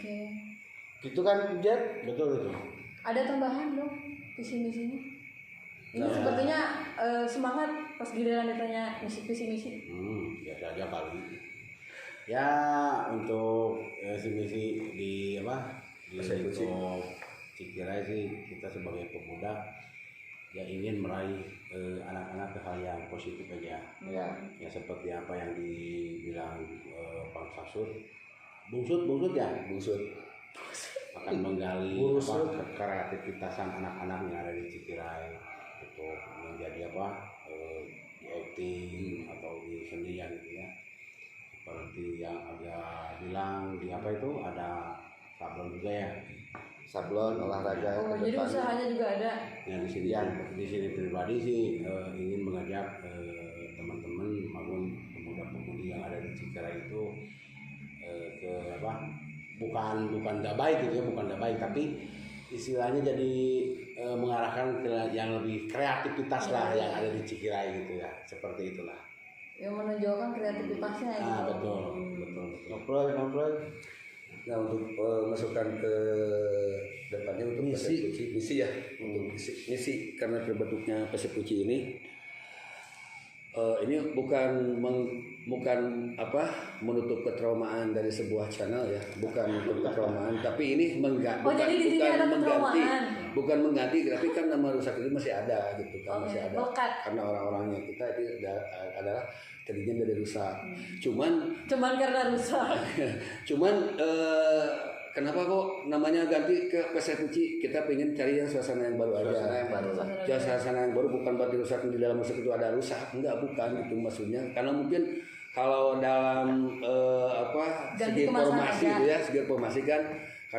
Gitu kan Jet? Betul itu. Ada tambahan dong visi-misinya? Ini sepertinya semangat pas giliran ditanya visi-misi. Biasa aja kali. Ya untuk misi di untuk Cikirai sih kita sebagai pemuda ya ingin meraih anak-anak ke hal yang positif aja. Ya seperti apa yang dibilang Pak Sasur. Bungsut akan menggali kreativitasan anak-anak yang ada di Cikirai untuk menjadi di acting atau di senian gitu ya. Seperti yang agak bilang di ada sablon juga ya. Sablon olahraga. Jadi usahanya juga ada. Ya di sini pribadi sih ingin mengajak teman-teman maupun pemuda-pemudi yang ada di Cikirai itu bukan nggak baik gitu ya, bukan nggak baik tapi istilahnya jadi mengarahkan ke yang lebih kreativitas lah yang ada di Cikirai gitu ya, seperti itulah. Yang menonjolkan kreativitasnya gitu. Betul. Ngobrol. Nah untuk masukkan ke depannya untuk misi ya, untuk misi karena terbentuknya persekusi ini bukan menutup ketraumaan dari sebuah channel ya, bukan menutup ketraumaan tapi ini bukan mengganti tapi kan nama Rusak itu masih ada gitu kan, masih ada karena orang-orangnya kita itu adalah tadinya dari Rusak. Cuman karena rusak. Kenapa kok namanya ganti ke persekusi? Kita pengen cari yang suasana yang baru aja. Suasana yang baru bukan berarti rusak di dalam rusak itu ada rusak. Enggak, bukan itu maksudnya. Karena mungkin kalau dalam Ganti segi kemasan informasi aja. gitu ya, segi informasi kan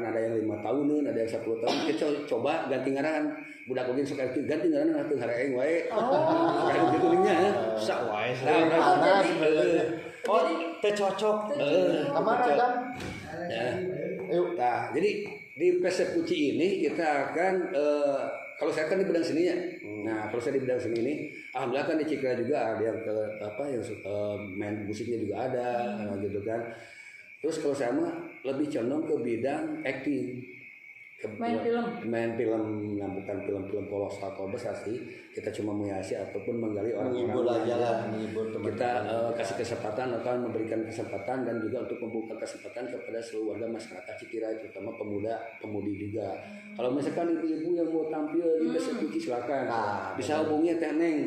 ada yang 5 tahunan, ada yang 10 tahun. Kita coba ganti ngaran. Budak mungkin suka ganti ngaran atuh hareuing wae. Oh. Kan gitu nya. Sak wae. Oh, Teu cocok. Kamar Cocok. ada. Ya. Yuk. Nah, jadi di persekusi ini kita akan kalau saya kan di bidang seni ya. Nah, kalau saya di bidang seni ini, alhamdulillah kan di Cikra juga ada yang main musiknya juga ada, gitu kan. Terus kalau saya mah lebih condong ke bidang acting. Main film. Nah bukan film-film kolosal atau besar sih. Kita cuma menghiasi ataupun menggali Menghibur orang-orang aja yang lah, menghibur teman-teman. kita kasih kesempatan atau memberikan kesempatan dan juga untuk membuka kesempatan kepada seluruh warga masyarakat Cikira, terutama pemudi juga. Kalau misalkan ibu-ibu yang mau tampil di persekusi silakan. Nah, Bisa hubungi Teh Neng,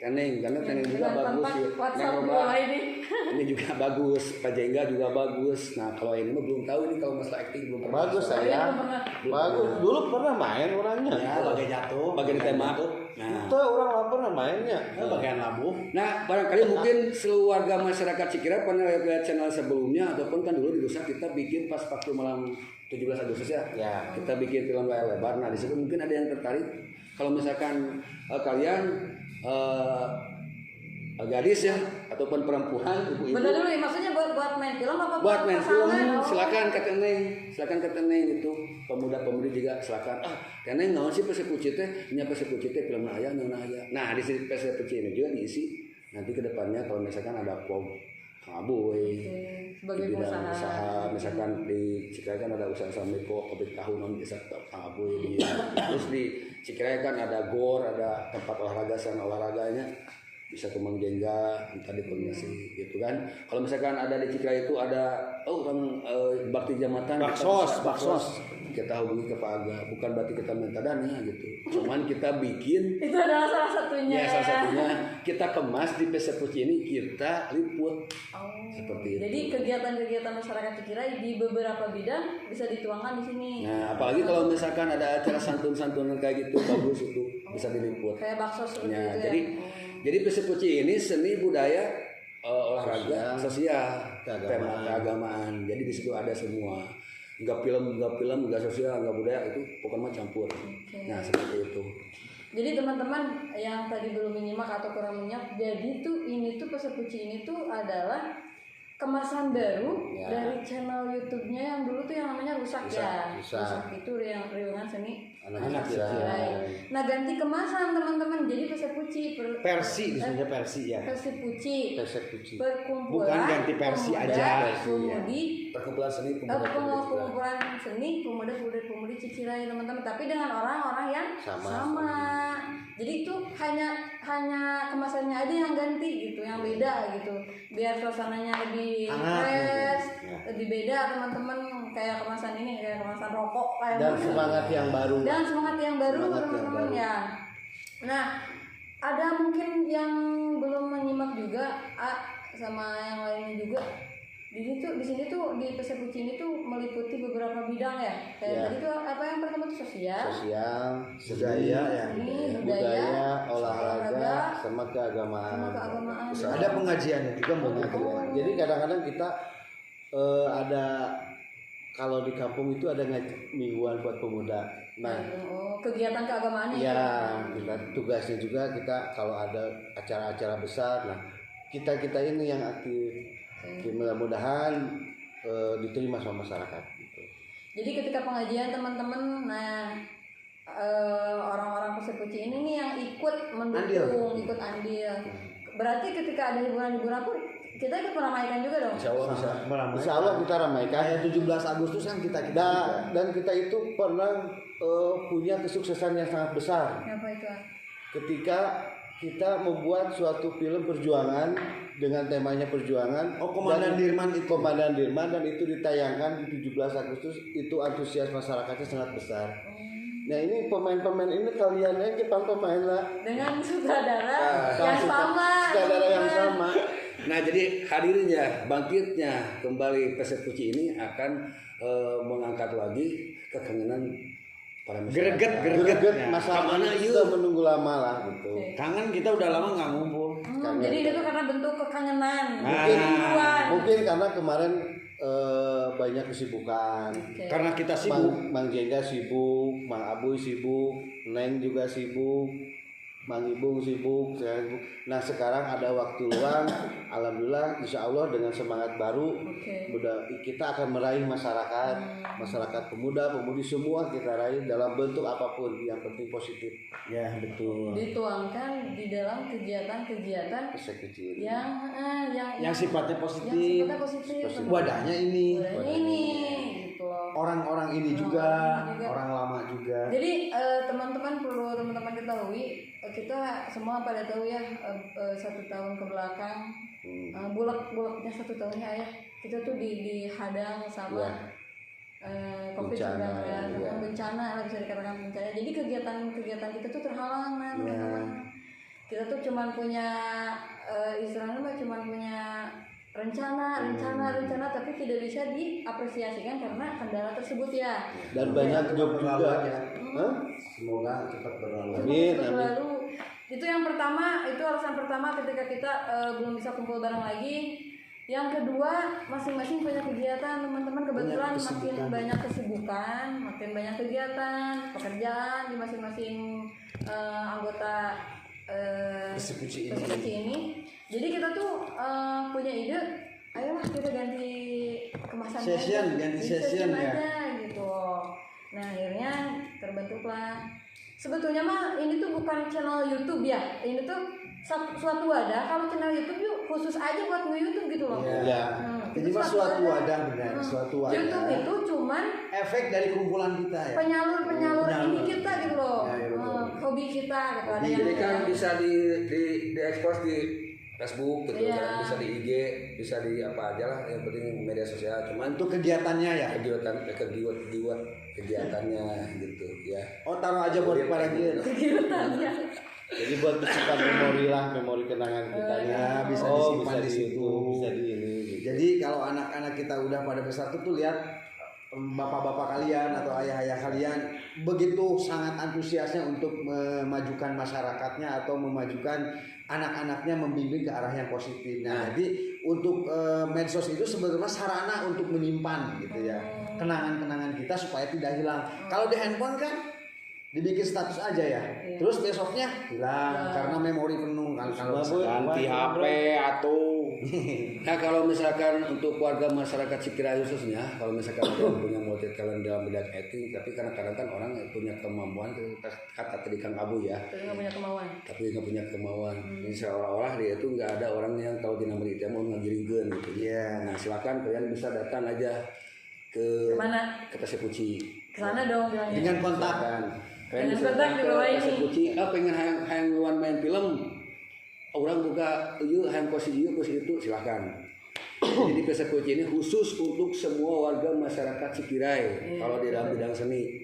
karena Teh Neng juga Dengan bagus kontak ya. WhatsApp Neng gua Roba, ini. ini juga bagus, Pak Jengga juga bagus. Nah kalau ini mah belum tahu ini kalau masalah acting belum pernah. Bagus masalah. saya. Belum pernah. Bagus. Dulu pernah main orangnya. Ya, bagian jatuh, Bagian tema. Nah, Itu orang lah pernah mainnya. bagian labuh. nah barangkali mungkin seluruh warga masyarakat Cikira pernah lihat channel sebelumnya ataupun kan dulu di Rusak kita bikin pas waktu malam 17 Agustus ya. Ya. Kita bikin film layar lebar. Nah di situ mungkin ada yang tertarik. Kalau misalkan kalian gadis ya ataupun perempuan ibu-ibu Bener dulu, maksudnya buat main film apa buat main film pasangan? Oh. silakan ke Teneng itu pemuda-pemudi juga silakan Teneng naon sih persekusi teh nya persekusi teh film aya naon aya. Nah di sini persekusi ini juga diisi nanti ke depannya kalau misalkan ada pom Kang Aboy Sebagai di bidang pengusaha. usaha misalkan di Cikrai kan ada usaha Miko kopi tahunan bisa Kang Aboy di terus di Cikrai kan ada GOR ada tempat olahraga sana olahraganya bisa Tumang Jengga entah di koordinasi gitu kan. Kalau misalkan ada di Cikra itu ada orang bakti jamatan Baksos. kita hubungi ke Pak Aga bukan berarti kita minta dana gitu cuman kita bikin Itu adalah salah satunya. ya salah satunya kita kemas di persekusi ini kita liput Oh. seperti itu. Jadi kegiatan-kegiatan masyarakat Cikira di beberapa bidang bisa dituangkan di sini. Nah apalagi kalau misalkan ada acara santun-santunan kayak gitu bagus itu bisa diliput. Kayak bakso seperti Ya, itu jadi ya. jadi persekusi ini seni budaya olahraga sosial keagamaan. tema keagamaan jadi di situ ada semua nggak film nggak sosial nggak budaya itu pokoknya campur. Nah seperti itu. Jadi teman-teman yang tadi belum menyimak atau kurang menyimak, jadi tuh ini tuh persekusi ini tuh adalah kemasan baru Ya. dari channel YouTube-nya yang dulu tuh yang namanya Rusak ya. Rusak. Itu yang riungan seni Anak-anak Cikrai. Nah ganti kemasan teman-teman, jadi persekusi Versi disebutnya versi ya. persekusi Persekusi. perkumpulan Bukan ganti versi pemuda, aja. pemudi Perkumpulan seni kumpulan seni pemuda-pemudi Cikrai teman-teman, tapi dengan orang-orang yang Sama. Jadi itu hanya kemasannya aja yang ganti gitu, yang beda gitu, biar suasananya lebih Hangat fresh, gitu, ya. lebih beda teman-teman, kayak kemasan ini kayak kemasan rokok kayak Dan gitu. semangat yang baru. Dan semangat yang baru Semangat yang teman-teman baru. ya. Nah, ada mungkin yang belum menyimak juga sama yang lainnya juga. Di sini tuh di persekusi ini tuh meliputi beberapa bidang ya. Kayak Ya. tadi tuh apa yang pertama tuh sosial, Budaya ya. seni, Budaya, olahraga, sama keagamaan. sama keagamaan. Ada pengajiannya juga mungkin. Jadi kadang-kadang kita ada kalau di kampung itu ada mingguan buat pemuda. Nah, Kegiatan keagamaannya ya itu. kita tugasnya juga kita kalau ada acara-acara besar, nah kita ini yang aktif. Mudah-mudahan diterima sama masyarakat. Gitu. Jadi ketika pengajian teman-teman, nah orang-orang persekusi ini nih yang ikut mendukung, ikut andil. Berarti ketika ada hiburan-hiburan pun kita ikut meramaikan juga dong. Insya Allah bisa. Insya Allah kita ramaikan. Kayak 17 Agustus kan kita Dan kita itu pernah punya kesuksesan yang sangat besar Apa itu? ketika kita membuat suatu film perjuangan dengan temanya perjuangan. Oh, Komandan Dirman itu. Komandan Dirman, dan itu ditayangkan di 17 Agustus. Itu antusias masyarakatnya sangat besar. Nah ini pemain-pemain ini kalian aja pemain lah. Dengan sutradara yang sama. Sutradara yang teman-teman. sama. Nah jadi hadirnya bangkitnya kembali persekusi ini akan mengangkat lagi kekangenan para Greget Greget ya. masalah Kamana kita ieu? menunggu lama lah gitu. Kangen kita udah lama nggak ngumpul. Jadi itu karena bentuk kekangenan, Nah, kerinduan. Mungkin karena kemarin banyak kesibukan. Oke. Karena kita sibuk. Mang Jengga sibuk, Mang Abuy sibuk, Neng juga sibuk, Mang Ibung sibuk, saya sibuk. Nah sekarang ada waktu luang, alhamdulillah, insya Allah dengan semangat baru, Oke. kita akan meraih masyarakat pemuda, pemudi semua kita raih dalam bentuk apapun, yang penting positif. Ya betul. Dituangkan di dalam kegiatan-kegiatan Kecil. yang sifatnya yang positif. sifatnya positif. Wadahnya ini. Wadahnya ini gitu loh. Orang-orang ini juga, Orang-orang juga. orang lama juga. Jadi teman-teman perlu teman-teman ketahui, kita semua pada tahu ya 1 tahun ke belakang bulak-bulaknya 1 tahunnya ayah kita tuh dihadang sama COVID-19 sama bencana lah, bisa dikatakan bencana. Jadi kegiatan kita tuh terhalang teman-teman. Kita tuh cuman punya istilahnya mah cuman punya rencana tapi tidak bisa diapresiasikan karena kendala tersebut ya. Dan banyak job juga. Semoga cepat berlalu. Amin, Lalu itu yang pertama, itu alasan pertama ketika kita belum bisa kumpul bareng lagi. Yang kedua, masing-masing punya kegiatan, teman-teman kebetulan makin banyak kesibukan, makin banyak kegiatan, pekerjaan di masing-masing anggota Persekuci ini. Jadi kita tuh punya ide, ayolah kita ganti kemasan ganti session ya. aja gitu. Nah akhirnya terbentuklah. Sebetulnya mah ini tuh bukan channel YouTube ya, ini tuh suatu wadah. Kalau channel YouTube yuk khusus aja buat nge-YouTube gitu loh. Ya. Ini mah suatu wadah benar, suatu wadah. YouTube itu cuman efek dari kumpulan kita ya. penyalur ini kita gitu loh. Ya, betul. Hobi kita gitu. Ada Jadi yang kan bisa diekspos di Facebook gitu, Iya. bisa di IG, bisa di apa aja lah, yang penting media sosial. Cuman Untuk kegiatannya ya. kegiatannya gitu ya. Oh taruh aja buat para dia. kegiatannya. Jadi buat simpan memori kenangan kita. Ya, bisa disimpan di situ. Bisa di ini. Gitu. Jadi kalau anak-anak kita udah pada besar tuh lihat bapak-bapak kalian atau ayah-ayah kalian begitu sangat antusiasnya untuk memajukan masyarakatnya atau memajukan anak-anaknya, membimbing ke arah yang positif. Nah, jadi untuk medsos itu sebetulnya sarana untuk menyimpan gitu ya kenangan-kenangan kita supaya tidak hilang. Kalau di handphone kan dibikin status aja ya, terus besoknya hilang karena memori penuh kan. Kalau Ganti HP atau Nah kalau misalkan untuk warga masyarakat Cikirayu khususnya, kalau misalkan ada yang punya multi talent dalam bidang acting, tapi kadang-kadang kan orang punya kemampuan, kata tadi Kang Abu ya, Tapi nggak punya kemauan. tapi nggak punya kemauan. Jadi seolah-olah dia itu nggak ada orang yang tahu di nomor itu mau ngagiringkeun gitu. Iya. Nah silakan kalian bisa datang aja ke Kemana? ke Persekuci. Kesana dong bilangnya. dengan kontak Silakan. Kalian Dengan bisa kontak datang di ke bawah ini. Persekuci. Pengen hayang luan main film. Orang buka hayang posisi itu silahkan. Jadi di Persekuci ini khusus untuk semua warga masyarakat Cikirai. Kalau di dalam bidang seni,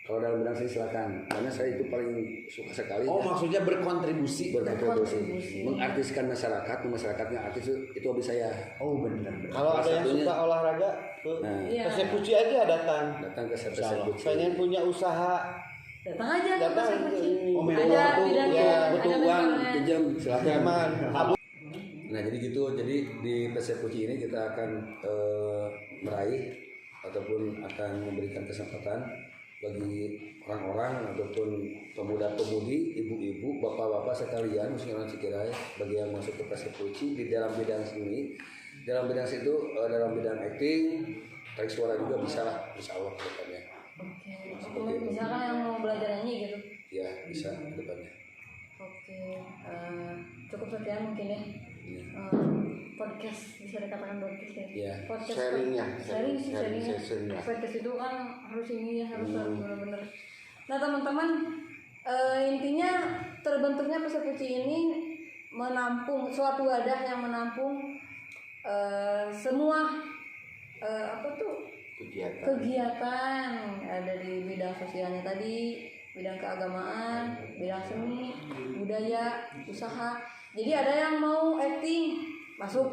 kalau dalam bidang seni silahkan. Karena saya itu paling suka sekali. Oh, maksudnya berkontribusi. berkontribusi, mengartiskan masyarakatnya artis itu hobi saya. Oh, benar. Kalau ada yang Satunya- suka olahraga, tuh Nah, Iya. Persekuci aja datang. datang ke Insya Allah. Persekuci. Pengen punya usaha, Datang aja ke datang Persekuci. ini. Oh, Ada bidangnya, butuh ada uang mentornya. pinjam silahkan. Jaman. Nah jadi gitu, jadi di Persekuci ini kita akan meraih ataupun akan memberikan kesempatan bagi orang-orang ataupun pemuda-pemudi, ibu-ibu, bapak-bapak sekalian, khususnya orang Cikirai, bagi yang masuk ke Persekuci di dalam bidang seni, dalam bidang situ, dalam bidang acting, tarik suara juga bisa lah, insya Allah ke depannya. Oke. Misalkan yang mau belajar nyanyi gitu. Ya bisa ke depannya. Oke. Cukup sekian mungkin ya. Iya. Podcast bisa dikatakan podcast ya. Iya. Podcast Sharingnya, sharing sharing sharingnya. sessionnya. Podcast itu kan harus ini ya, harus benar-benar. Nah teman-teman, intinya terbentuknya Persekuci ini menampung suatu wadah yang menampung semua kegiatan ada di bidang sosialnya tadi, bidang keagamaan, bidang seni, budaya, usaha. Jadi ada yang mau acting masuk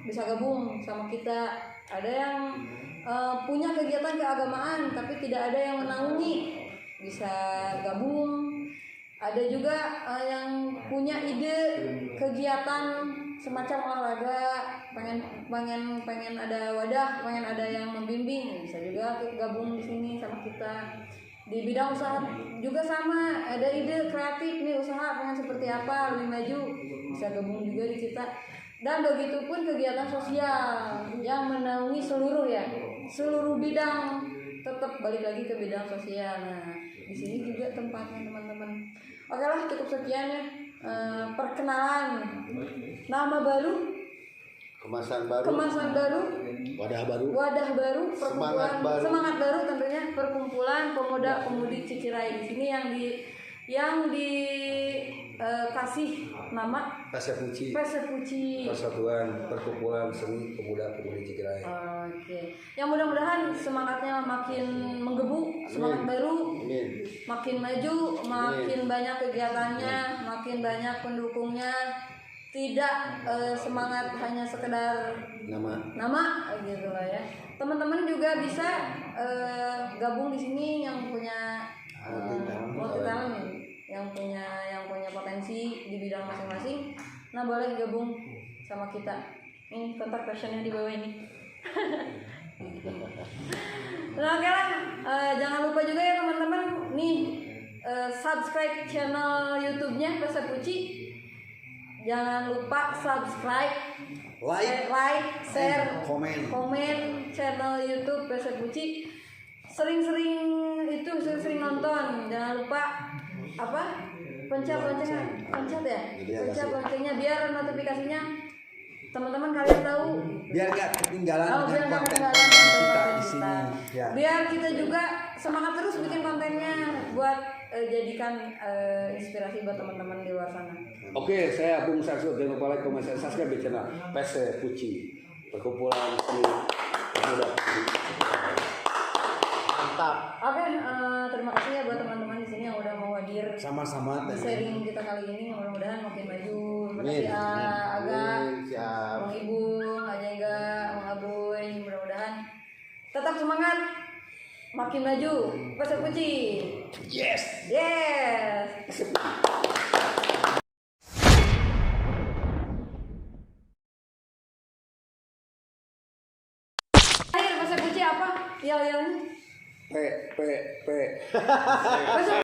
bisa gabung sama kita. Ada yang punya kegiatan keagamaan tapi tidak ada yang menaungi bisa gabung. Ada juga yang punya ide kegiatan semacam olahraga, pengen ada wadah, pengen ada yang membimbing, bisa juga gabung di sini sama kita. Di bidang usaha juga sama, ada ide kreatif nih usaha pengen seperti apa lebih maju, bisa gabung juga di kita. Dan begitupun kegiatan sosial yang menaungi seluruh bidang, tetap balik lagi ke bidang sosial. Nah, di sini juga tempatnya teman-teman. Oke lah, cukup sekian ya. Perkenalan nama baru, Kemasan baru. Wadah baru. Semangat baru. Tentunya perkumpulan pemuda-pemudi Cikirai. Di sini yang dikasih nama Pasepuci, Pasepuci. Persatuan Perkumpulan Seni Pemuda-Pemudi Cikirai. Oke. Yang mudah-mudahan semangatnya makin menggebu, semangat baru, Amin. makin maju, makin banyak kegiatannya, makin banyak pendukungnya. Tidak semangat hanya sekedar nama gitu lah ya. Teman-teman juga bisa gabung di sini yang punya multi talent, yang punya potensi di bidang masing-masing. Nah, boleh gabung sama kita. Ini kontak personnya di bawah ini. Nah, oke lah. Jangan lupa juga ya teman-teman nih subscribe channel YouTube-nya Pasepuci. Jangan lupa subscribe, share, komen channel YouTube Pasepuci. Sering-sering nonton. Jangan lupa pencet loncengnya biar notifikasinya teman-teman kalian tahu, Biar gak ketinggalan biar dengan nggak konten ketinggalan kita konten di sini. Ya. biar kita juga semangat terus bikin kontennya buat jadikan inspirasi buat teman-teman di luar sana. Oke, saya Bung Sarso. Jangan lupa like, komen, dan subscribe di channel Pasepuci, Perkumpulan Seni Pemuda. Mantap. Oke, terima kasih ya buat teman-teman di sini yang udah mau hadir Sama-sama. di sharing kita kali ini. Mudah-mudahan makin maju. Amin. Makasih Aga, Siap. Bang Ibu, Kak Jengga, Bang Aboy. Mudah-mudahan tetap semangat, makin maju. Pasepuci. Yes. Akhir Pasepuci apa? Yel-yelnya. P.